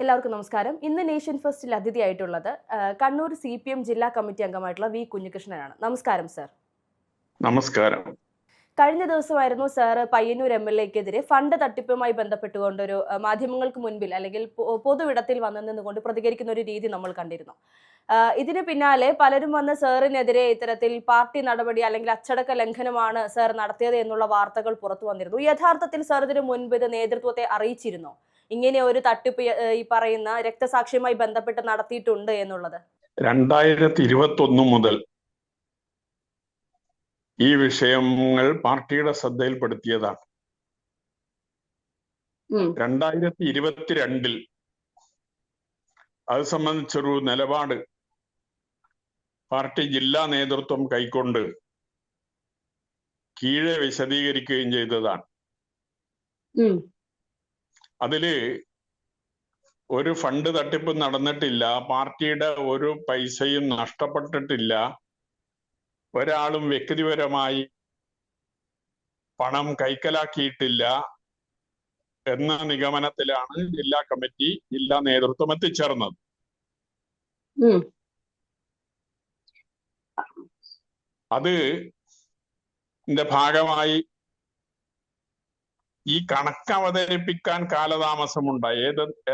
എല്ലാവർക്കും നമസ്കാരം. ഇന്ന് നേഷൻ ഫസ്റ്റിൽ അതിഥിയായിട്ടുള്ളത് കണ്ണൂർ CPM ജില്ലാ കമ്മിറ്റി അംഗമായിട്ടുള്ള വി കുഞ്ഞികൃഷ്ണനാണ്. നമസ്കാരം സർ. നമസ്കാരം. കഴിഞ്ഞ ദിവസമായിരുന്നു സാർ പയ്യന്നൂർ MLA-ക്കെതിരെ ഫണ്ട് തട്ടിപ്പുമായി ബന്ധപ്പെട്ടുകൊണ്ടൊരു മാധ്യമങ്ങൾക്ക് മുൻപിൽ അല്ലെങ്കിൽ പൊതുവിടത്തിൽ വന്നു നിന്നുകൊണ്ട് പ്രതികരിക്കുന്ന ഒരു രീതി നമ്മൾ കണ്ടിരുന്നു. ഇതിന് പിന്നാലെ പലരും വന്ന് സാറിനെതിരെ ഇത്തരത്തിൽ പാർട്ടി നടപടി അല്ലെങ്കിൽ അച്ചടക്ക ലംഘനമാണ് സാർ നടത്തിയത് എന്നുള്ള വാർത്തകൾ പുറത്തു വന്നിരുന്നു. യഥാർത്ഥത്തിൽ സാർ ഇതിനു മുൻപ് ഇത് നേതൃത്വത്തെ അറിയിച്ചിരുന്നോ, ഇങ്ങനെ ഒരു തട്ടിപ്പ് ഈ പറയുന്ന രക്തസാക്ഷിയുമായി ബന്ധപ്പെട്ട് നടത്തിയിട്ടുണ്ട് എന്നുള്ളത്? 2021 മുതൽ ഈ വിഷയങ്ങൾ പാർട്ടിയുടെ ശ്രദ്ധയിൽപ്പെടുത്തിയതാണ്. 2022 അത് സംബന്ധിച്ചൊരു നിലപാട് പാർട്ടി ജില്ലാ നേതൃത്വം കൈക്കൊണ്ട് കീഴെ വിശദീകരിക്കുകയും ചെയ്തതാണ്. അതില് ഒരു ഫണ്ട് തട്ടിപ്പ് നടന്നിട്ടില്ല, പാർട്ടിയുടെ ഒരു പൈസയും നഷ്ടപ്പെട്ടിട്ടില്ല, ഒരാളും വ്യക്തിപരമായി പണം കൈക്കലാക്കിയിട്ടില്ല എന്ന നിഗമനത്തിലാണ് ജില്ലാ കമ്മിറ്റി, ജില്ലാ നേതൃത്വം എത്തിച്ചേർന്നത്. അതിന്റെ ഭാഗമായി ഈ കണക്ക് അവതരിപ്പിക്കാൻ കാലതാമസമുണ്ടായി.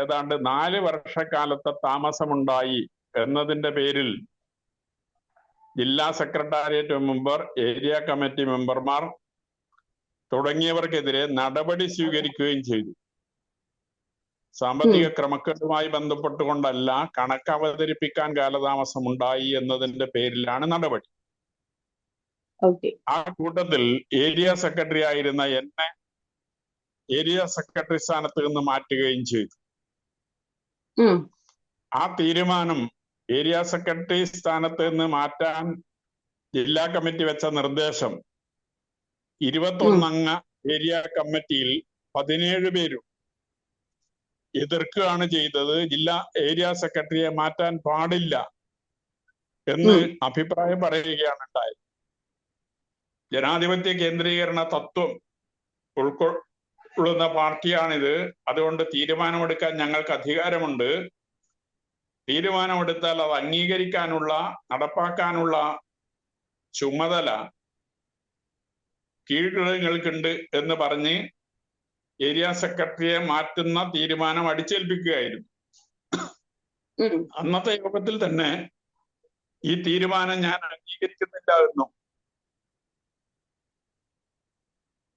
ഏതാണ്ട് 4 വർഷക്കാലത്തെ താമസമുണ്ടായി എന്നതിന്റെ പേരിൽ ജില്ലാ സെക്രട്ടേറിയറ്റ് മെമ്പർ, ഏരിയ കമ്മിറ്റി മെമ്പർമാർ തുടങ്ങിയവർക്കെതിരെ നടപടി സ്വീകരിക്കുകയും ചെയ്തു. സാമ്പത്തിക ക്രമക്കേടുമായി ബന്ധപ്പെട്ടുകൊണ്ടല്ല, കണക്ക് അവതരിപ്പിക്കാൻ കാലതാമസമുണ്ടായി എന്നതിന്റെ പേരിലാണ് നടപടി. ആ കൂട്ടത്തിൽ ഏരിയ സെക്രട്ടറി ആയിരുന്ന എന്നെ ഏരിയ സെക്രട്ടറി സ്ഥാനത്ത് നിന്ന് മാറ്റുകയും ചെയ്തു. ആ തീരുമാനം, ഏരിയ സെക്രട്ടറി സ്ഥാനത്ത് നിന്ന് മാറ്റാൻ ജില്ലാ കമ്മിറ്റി വെച്ച നിർദ്ദേശം 21 അംഗ ഏരിയ കമ്മിറ്റിയിൽ 17 പേരും എതിർക്കുകയാണ് ചെയ്തത്. ഏരിയ സെക്രട്ടറിയെ മാറ്റാൻ പാടില്ല എന്ന് അഭിപ്രായം പറയുകയാണ് ഉണ്ടായത്. ജനാധിപത്യ കേന്ദ്രീകരണ തത്വം ഉൾക്കൊള്ളുന്ന പാർട്ടിയാണിത്. അതുകൊണ്ട് തീരുമാനമെടുക്കാൻ ഞങ്ങൾക്ക് അധികാരമുണ്ട്. തീരുമാനമെടുത്താൽ അത് അംഗീകരിക്കാനുള്ള, നടപ്പാക്കാനുള്ള ചുമതല കീഴ്ഘടകങ്ങൾക്കുണ്ട് എന്ന് പറഞ്ഞ് ഏരിയ സെക്രട്ടറിയെ മാറ്റുന്ന തീരുമാനം അടിച്ചേൽപ്പിക്കുകയായിരുന്നു. അന്നത്തെ യോഗത്തിൽ തന്നെ ഈ തീരുമാനം ഞാൻ അംഗീകരിക്കുന്നില്ല എന്നും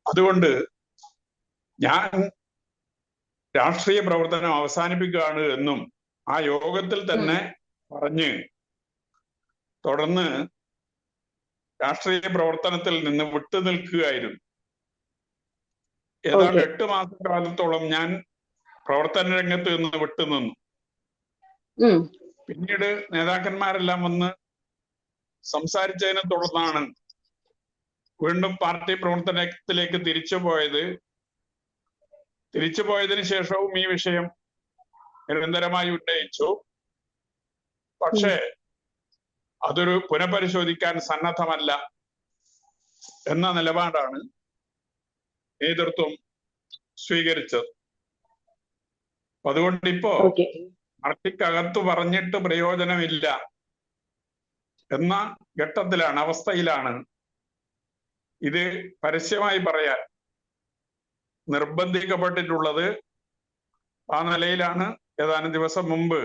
അതുകൊണ്ട് ഞാൻ രാഷ്ട്രീയ പ്രവർത്തനം അവസാനിപ്പിക്കുകയാണ് എന്നും ആ യോഗത്തിൽ തന്നെ പറഞ്ഞ് തുടർന്ന് രാഷ്ട്രീയ പ്രവർത്തനത്തിൽ നിന്ന് വിട്ടുനിൽക്കുകയായിരുന്നു. ഏതാണ്ട് 8 മാസക്കാലത്തോളം ഞാൻ പ്രവർത്തന രംഗത്ത് നിന്ന് വിട്ടുനിന്നു. പിന്നീട് നേതാക്കന്മാരെല്ലാം വന്ന് സംസാരിച്ചതിനെ തുടർന്നാണ് വീണ്ടും പാർട്ടി പ്രവർത്തനത്തിലേക്ക് തിരിച്ചുപോയതിനു ശേഷവും ഈ വിഷയം നിരന്തരമായി ഉന്നയിച്ചു. പക്ഷേ അതൊരു പുനഃപരിശോധിക്കാൻ സന്നദ്ധമല്ല എന്ന നിലപാടാണ് നേതൃത്വം സ്വീകരിച്ചത്. അതുകൊണ്ട് ഇപ്പോ പാർട്ടിക്കകത്ത് പറഞ്ഞിട്ട് പ്രയോജനമില്ല എന്ന ഘട്ടത്തിലാണ്, അവസ്ഥയിലാണ്. ഇത് പരസ്യമായി പറയാൻ നിർബന്ധിക്കപ്പെട്ടിട്ടുള്ളത്. ആ നിലയിലാണ് ഏതാനും ദിവസം മുമ്പ്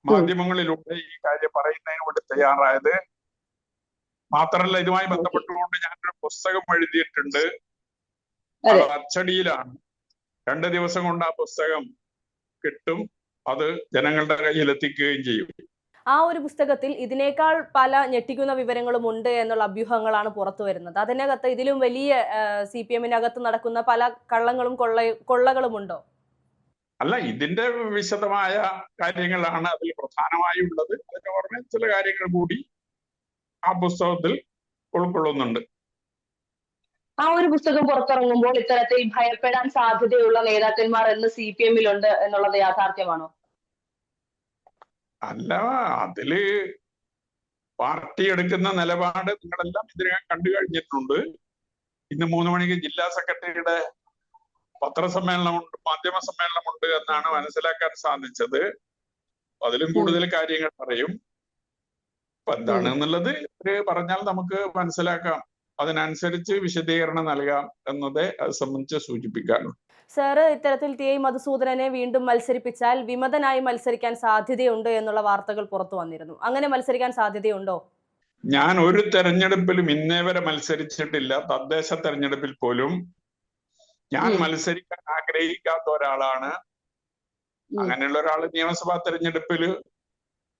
മാധ്യമങ്ങളിലൂടെ ഈ കാര്യം പറയുന്നതിന് വേണ്ടി തയ്യാറായത്. മാത്രമല്ല, ഇതുമായി ബന്ധപ്പെട്ടുകൊണ്ട് ഞാനൊരു പുസ്തകം എഴുതിയിട്ടുണ്ട്. അത് അച്ചടിയിലാണ്. 2 ദിവസം കൊണ്ട് ആ പുസ്തകം കിട്ടും. അത് ജനങ്ങളുടെ കയ്യിൽ എത്തിക്കുകയും ചെയ്യും. ആ ഒരു പുസ്തകത്തിൽ ഇതിനേക്കാൾ പല ഞെട്ടിക്കുന്ന വിവരങ്ങളും ഉണ്ട് എന്നുള്ള അഭ്യൂഹങ്ങളാണ് പുറത്തു വരുന്നത്. അതിനകത്ത് ഇതിലും വലിയ CPM-നകത്ത് നടക്കുന്ന പല കള്ളങ്ങളും കൊള്ളകളും ഉണ്ടോ? അല്ല, ഇതിന്റെ വിശദമായ കാര്യങ്ങളാണ് അതിൽ പ്രധാനമായും ഉള്ളത്. അതിന്റെ പുറമെ ചില കാര്യങ്ങൾ കൂടി ആ പുസ്തകത്തിൽ ഉൾക്കൊള്ളുന്നുണ്ട്. ആ ഒരു പുസ്തകം പുറത്തിറങ്ങുമ്പോൾ ഇത്തരത്തിൽ ഭയപ്പെടാൻ സാധ്യതയുള്ള നേതാക്കന്മാർ എന്ന് CPM-ലുണ്ട് എന്നുള്ളത് യാഥാർത്ഥ്യമാണോ? അല്ല, അതില് പാർട്ടി എടുക്കുന്ന നിലപാട് നിങ്ങളെല്ലാം ഇതിനകം കണ്ടു കഴിഞ്ഞിട്ടുണ്ട്. ഇന്ന് 3 മണിക്ക് ജില്ലാ സെക്രട്ടറിയുടെ പത്രസമ്മേളനമുണ്ട്, മാധ്യമ സമ്മേളനമുണ്ട് എന്നാണ് മനസ്സിലാക്കാൻ സാധിച്ചത്. അതിലും കൂടുതൽ കാര്യങ്ങൾ പറയും. അപ്പൊ എന്താണ് എന്നുള്ളത് പറഞ്ഞാൽ നമുക്ക് മനസ്സിലാക്കാം. അതിനനുസരിച്ച് വിശദീകരണം നൽകാം എന്നതേ അത് സംബന്ധിച്ച് സൂചിപ്പിക്കാനുള്ളൂ. സാറ് ഇത്തരത്തിൽ ടി ഐ മധുസൂദനനെ വീണ്ടും മത്സരിപ്പിച്ചാൽ വിമതനായി മത്സരിക്കാൻ സാധ്യതയുണ്ട് എന്നുള്ള വാർത്തകൾ പുറത്തു വന്നിരുന്നു. അങ്ങനെ മത്സരിക്കാൻ സാധ്യതയുണ്ടോ? ഞാൻ ഒരു തെരഞ്ഞെടുപ്പിലും ഇന്നേ വരെ മത്സരിച്ചിട്ടില്ല. തദ്ദേശ തെരഞ്ഞെടുപ്പിൽ പോലും ഞാൻ മത്സരിക്കാൻ ആഗ്രഹിക്കാത്ത ഒരാളാണ്. അങ്ങനെയുള്ള ഒരാൾ നിയമസഭാ തെരഞ്ഞെടുപ്പിൽ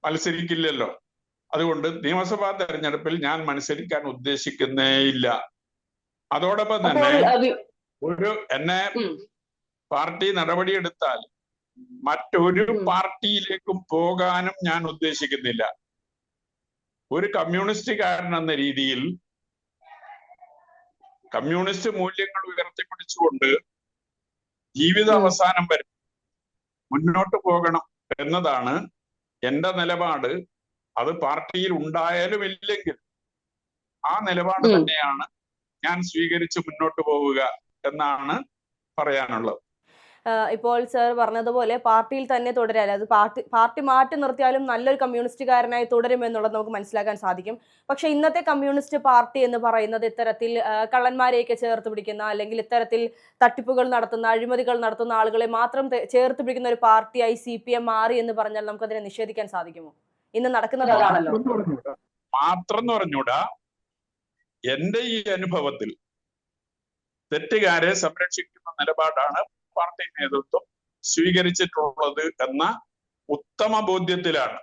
മത്സരിക്കില്ലല്ലോ. അതുകൊണ്ട് നിയമസഭാ തെരഞ്ഞെടുപ്പിൽ ഞാൻ മത്സരിക്കാൻ ഉദ്ദേശിക്കുന്നേയില്ല. അതോടൊപ്പം തന്നെ എന്നെ പാർട്ടി നടപടിയെടുത്താൽ മറ്റൊരു പാർട്ടിയിലേക്കും പോകാനും ഞാൻ ഉദ്ദേശിക്കുന്നില്ല. ഒരു കമ്മ്യൂണിസ്റ്റുകാരൻ എന്ന രീതിയിൽ കമ്മ്യൂണിസ്റ്റ് മൂല്യങ്ങൾ ഉയർത്തിപ്പിടിച്ചുകൊണ്ട് ജീവിതാവസാനം വരെ മുന്നോട്ട് പോകണം എന്നതാണ് എന്റെ നിലപാട്. അത് പാർട്ടിയിൽ ഉണ്ടായാലും ഇല്ലെങ്കിൽ ആ നിലപാട് തന്നെയാണ് ഞാൻ സ്വീകരിച്ച് മുന്നോട്ട് പോവുക എന്നാണ് പറയാനുള്ളത്. ഇപ്പോൾ സർ പറഞ്ഞതുപോലെ പാർട്ടിയിൽ തന്നെ തുടരാൻ, അത് പാർട്ടി മാറ്റി നിർത്തിയാലും നല്ലൊരു കമ്മ്യൂണിസ്റ്റുകാരനായി തുടരുമെന്നുള്ളത് നമുക്ക് മനസ്സിലാക്കാൻ സാധിക്കും. പക്ഷെ ഇന്നത്തെ കമ്മ്യൂണിസ്റ്റ് പാർട്ടി എന്ന് പറയുന്നത് ഇത്തരത്തിൽ കള്ളന്മാരെയൊക്കെ ചേർത്ത് പിടിക്കുന്ന, അല്ലെങ്കിൽ ഇത്തരത്തിൽ തട്ടിപ്പുകൾ നടത്തുന്ന, അഴിമതികൾ നടത്തുന്ന ആളുകളെ മാത്രം ചേർത്ത് പിടിക്കുന്ന ഒരു പാർട്ടിയായി CPM മാറി എന്ന് പറഞ്ഞാൽ നമുക്കതിനെ നിഷേധിക്കാൻ സാധിക്കുമോ? ഇന്ന് നടക്കുന്നത് അതാണല്ലോ. മാത്രം പറഞ്ഞൂടാ, എന്റെ ഈ അനുഭവത്തിൽ തെറ്റുകാരെ സംരക്ഷിക്കുന്ന നിലപാടാണ് പാർട്ടി നേതൃത്വം സ്വീകരിച്ചിട്ടുള്ളത് എന്ന ഉത്തമ ബോധ്യത്തിലാണ്.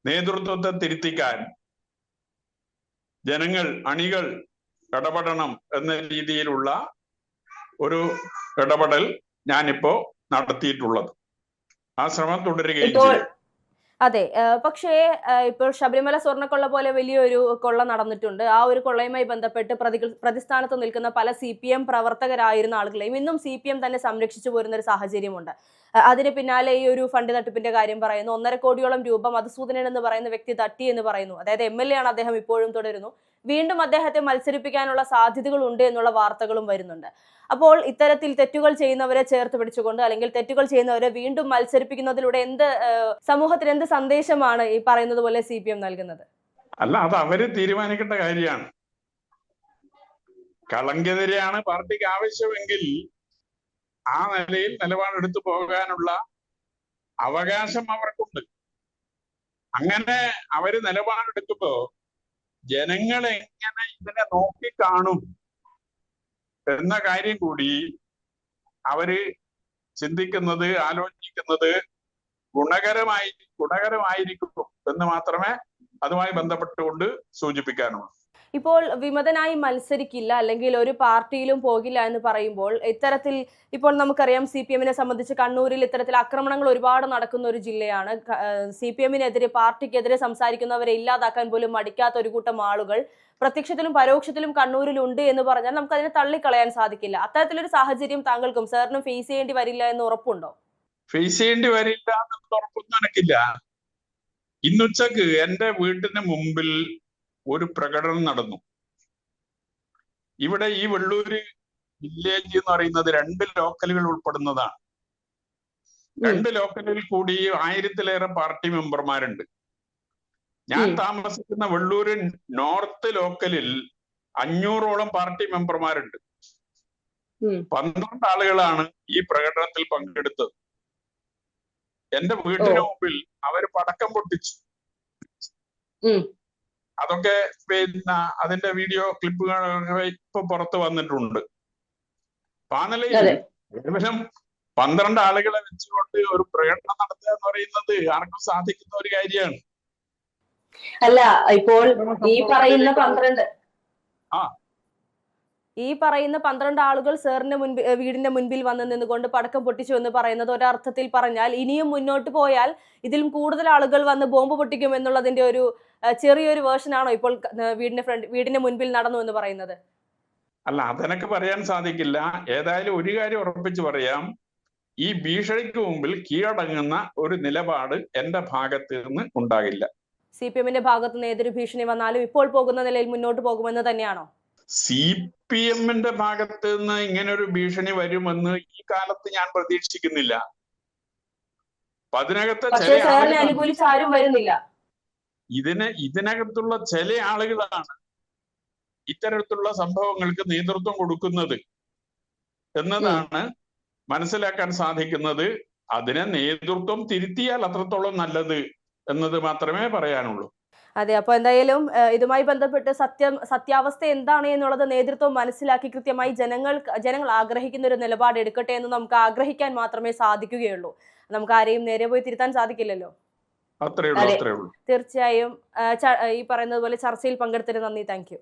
നേതൃത്വത്തെ തിരുത്തിക്കാൻ ജനങ്ങൾ, അണികൾ ഇടപെടണം എന്ന രീതിയിലുള്ള ഒരു ഇടപെടൽ ഞാനിപ്പോ നടത്തിയിട്ടുള്ളത്. ആ ശ്രമം തുടരുകയും ചെയ്യും. അതെ, പക്ഷേ ഇപ്പോൾ ശബരിമല സ്വർണ്ണക്കൊള്ള പോലെ വലിയൊരു കൊള്ള നടന്നിട്ടുണ്ട്. ആ ഒരു കൊള്ളയുമായി ബന്ധപ്പെട്ട് പ്രതിസ്ഥാനത്ത് നിൽക്കുന്ന പല CPM പ്രവർത്തകരായിരുന്ന ആളുകളെയും ഇന്നും CPM തന്നെ സംരക്ഷിച്ചു പോരുന്ന ഒരു സാഹചര്യമുണ്ട്. അതിന് പിന്നാലെ ഈ ഒരു ഫണ്ട് തട്ടിപ്പിന്റെ കാര്യം പറയുന്നു. 1.5 കോടിയോളം രൂപ മധുസൂദനൻ എന്ന് പറയുന്ന വ്യക്തി തട്ടി എന്ന് പറയുന്നു. അതായത് MLA ആണ് അദ്ദേഹം, ഇപ്പോഴും തുടരുന്നു. വീണ്ടും അദ്ദേഹത്തെ മത്സരിപ്പിക്കാനുള്ള സാധ്യതകൾ ഉണ്ട് എന്നുള്ള വാർത്തകളും വരുന്നുണ്ട്. അപ്പോൾ ഇത്തരത്തിൽ തെറ്റുകൾ ചെയ്യുന്നവരെ ചേർത്ത് പിടിച്ചുകൊണ്ട്, അല്ലെങ്കിൽ തെറ്റുകൾ ചെയ്യുന്നവരെ വീണ്ടും മത്സരിപ്പിക്കുന്നതിലൂടെ സമൂഹത്തിന് എന്ത് സന്ദേശമാണ് ഈ പറയുന്നത് പോലെ CPM നൽകുന്നത്? അല്ല, അത് അവര് തീരുമാനിക്കേണ്ട കാര്യമാണ്. കളങ്കെതിരെയാണ് പാർട്ടിക്ക് ആവശ്യമെങ്കിൽ ആ നിലയിൽ നിലപാടെടുത്തു പോകാനുള്ള അവകാശം അവർക്കുണ്ട്. അങ്ങനെ അവര് നിലപാടെടുക്കുമ്പോ ജനങ്ങൾ എങ്ങനെ ഇതിനെ നോക്കിക്കാണും എന്ന കാര്യം കൂടി അവര് ചിന്തിക്കുന്നത്, ആലോചിക്കുന്നത് ഗുണകരമായിരിക്കും എന്ന് മാത്രമേ അതുമായി ബന്ധപ്പെട്ടുകൊണ്ട് സൂചിപ്പിക്കാനുള്ളൂ. ഇപ്പോൾ വിമതനായി മത്സരിക്കില്ല, അല്ലെങ്കിൽ ഒരു പാർട്ടിയിലും പോകില്ല എന്ന് പറയുമ്പോൾ ഇത്തരത്തിൽ ഇപ്പോൾ നമുക്കറിയാം CPM-നെ സംബന്ധിച്ച് കണ്ണൂരിൽ ഇത്തരത്തിൽ ആക്രമണങ്ങൾ ഒരുപാട് നടക്കുന്ന ഒരു ജില്ലയാണ്. CPM-നെതിരെ, പാർട്ടിക്കെതിരെ സംസാരിക്കുന്നവരെ ഇല്ലാതാക്കാൻ പോലും മടിക്കാത്ത ഒരു കൂട്ടം ആളുകൾ പ്രത്യക്ഷത്തിലും പരോക്ഷത്തിലും കണ്ണൂരിലുണ്ട് എന്ന് പറഞ്ഞാൽ നമുക്ക് അതിനെ തള്ളിക്കളയാൻ സാധിക്കില്ല. അത്തരത്തിലൊരു സാഹചര്യം താങ്കൾക്കും സാറിനും ഫേസ് ചെയ്യേണ്ടി വരില്ല എന്ന് ഉറപ്പുണ്ടോ? ഫേസ് ചെയ്യേണ്ടി വരില്ല എന്നുള്ള ഉറപ്പൊന്നും എനിക്കില്ല. ഇന്നുച്ചക്ക് എന്റെ വീട്ടിന് മുമ്പിൽ ഒരു പ്രകടനം നടന്നു. ഇവിടെ ഈ വെള്ളൂര് വില്ലേജ് എന്ന് പറയുന്നത് 2 ലോക്കലുകൾ ഉൾപ്പെടുന്നതാണ്. 2 ലോക്കലിൽ കൂടി 1000-ലേറെ പാർട്ടി മെമ്പർമാരുണ്ട്. ഞാൻ താമസിക്കുന്ന വെള്ളൂര് നോർത്ത് ലോക്കലിൽ 500ഓളം പാർട്ടി മെമ്പർമാരുണ്ട്. 12 ആളുകളാണ് ഈ പ്രകടനത്തിൽ പങ്കെടുത്തത്. എന്റെ വീട്ടിന് മുമ്പിൽ അവര് പടക്കം പൊട്ടിച്ചു. അതൊക്കെ പിന്നെ അതിന്റെ വീഡിയോ ക്ലിപ്പുകൾ ഇപ്പൊ പുറത്ത് വന്നിട്ടുണ്ട്. ആ നിലയിൽ ഏകദേശം 12 ആളുകളെ വെച്ചുകൊണ്ട് ഒരു പ്രകടനം നടത്തുക എന്ന് പറയുന്നത് ആർക്കും സാധിക്കുന്ന ഒരു കാര്യമാണ്. അല്ല, ഇപ്പോൾ ഈ പറയുന്ന 12 ആളുകൾ സാറിന്റെ വീടിന്റെ മുൻപിൽ വന്ന് നിന്നുകൊണ്ട് പടക്കം പൊട്ടിച്ചു എന്ന് പറയുന്നത് ഒരർത്ഥത്തിൽ പറഞ്ഞാൽ ഇനിയും മുന്നോട്ട് പോയാൽ ഇതിലും കൂടുതൽ ആളുകൾ വന്ന് ബോംബ് പൊട്ടിക്കും എന്നുള്ളതിന്റെ ഒരു ചെറിയൊരു വേർഷൻ ആണോ ഇപ്പോൾ വീടിന്റെ മുൻപിൽ നടന്നു എന്ന് പറയുന്നത്? അല്ല, അതെനിക്ക് പറയാൻ സാധിക്കില്ല. ഏതായാലും ഒരു കാര്യം ഉറപ്പിച്ചു പറയാം, ഈ ഭീഷണിക്ക് മുമ്പിൽ കീഴടങ്ങുന്ന ഒരു നിലപാട് എന്റെ ഭാഗത്ത് നിന്ന് ഉണ്ടാകില്ല. CPM-ന്റെ ഭാഗത്ത് നിന്ന് ഏതൊരു ഭീഷണി വന്നാലും ഇപ്പോൾ പോകുന്ന നിലയിൽ മുന്നോട്ട് പോകുമെന്ന് തന്നെയാണോ? CPM-ന്റെ ഭാഗത്ത് നിന്ന് ഇങ്ങനെ ഒരു ഭീഷണി വരുമെന്ന് ഈ കാലത്ത് ഞാൻ പ്രതീക്ഷിക്കുന്നില്ല. അപ്പൊ അതിനകത്ത് പക്ഷേ ചില സാറിനെ ആളുകളാണ് അനുകൂലിച്ച് ആരും വരുന്നില്ല. ഇതിനകത്തുള്ള ചില ആളുകളാണ് ഇത്തരത്തിലുള്ള സംഭവങ്ങൾക്ക് നേതൃത്വം കൊടുക്കുന്നത് എന്നതാണ് മനസ്സിലാക്കാൻ സാധിക്കുന്നത്. അതിനെ നേതൃത്വം തിരുത്തിയാൽ അത്രത്തോളം നല്ലത് എന്നത് മാത്രമേ പറയാനുള്ളൂ. അതെ, അപ്പൊ എന്തായാലും ഇതുമായി ബന്ധപ്പെട്ട് സത്യാവസ്ഥ എന്താണ് എന്നുള്ളത് നേതൃത്വം മനസ്സിലാക്കി കൃത്യമായി ജനങ്ങൾ ആഗ്രഹിക്കുന്ന ഒരു നിലപാട് എടുക്കട്ടെ എന്ന് നമുക്ക് ആഗ്രഹിക്കാൻ മാത്രമേ സാധിക്കുകയുള്ളൂ. നമുക്ക് ആരെയും നേരെ പോയി തിരുത്താൻ സാധിക്കില്ലല്ലോ. അത്രേ ഉള്ളൂ. തീർച്ചയായും ഈ പറയുന്നത് പോലെ ചർച്ചയിൽ പങ്കെടുത്തതിന് നന്ദി. Thank you.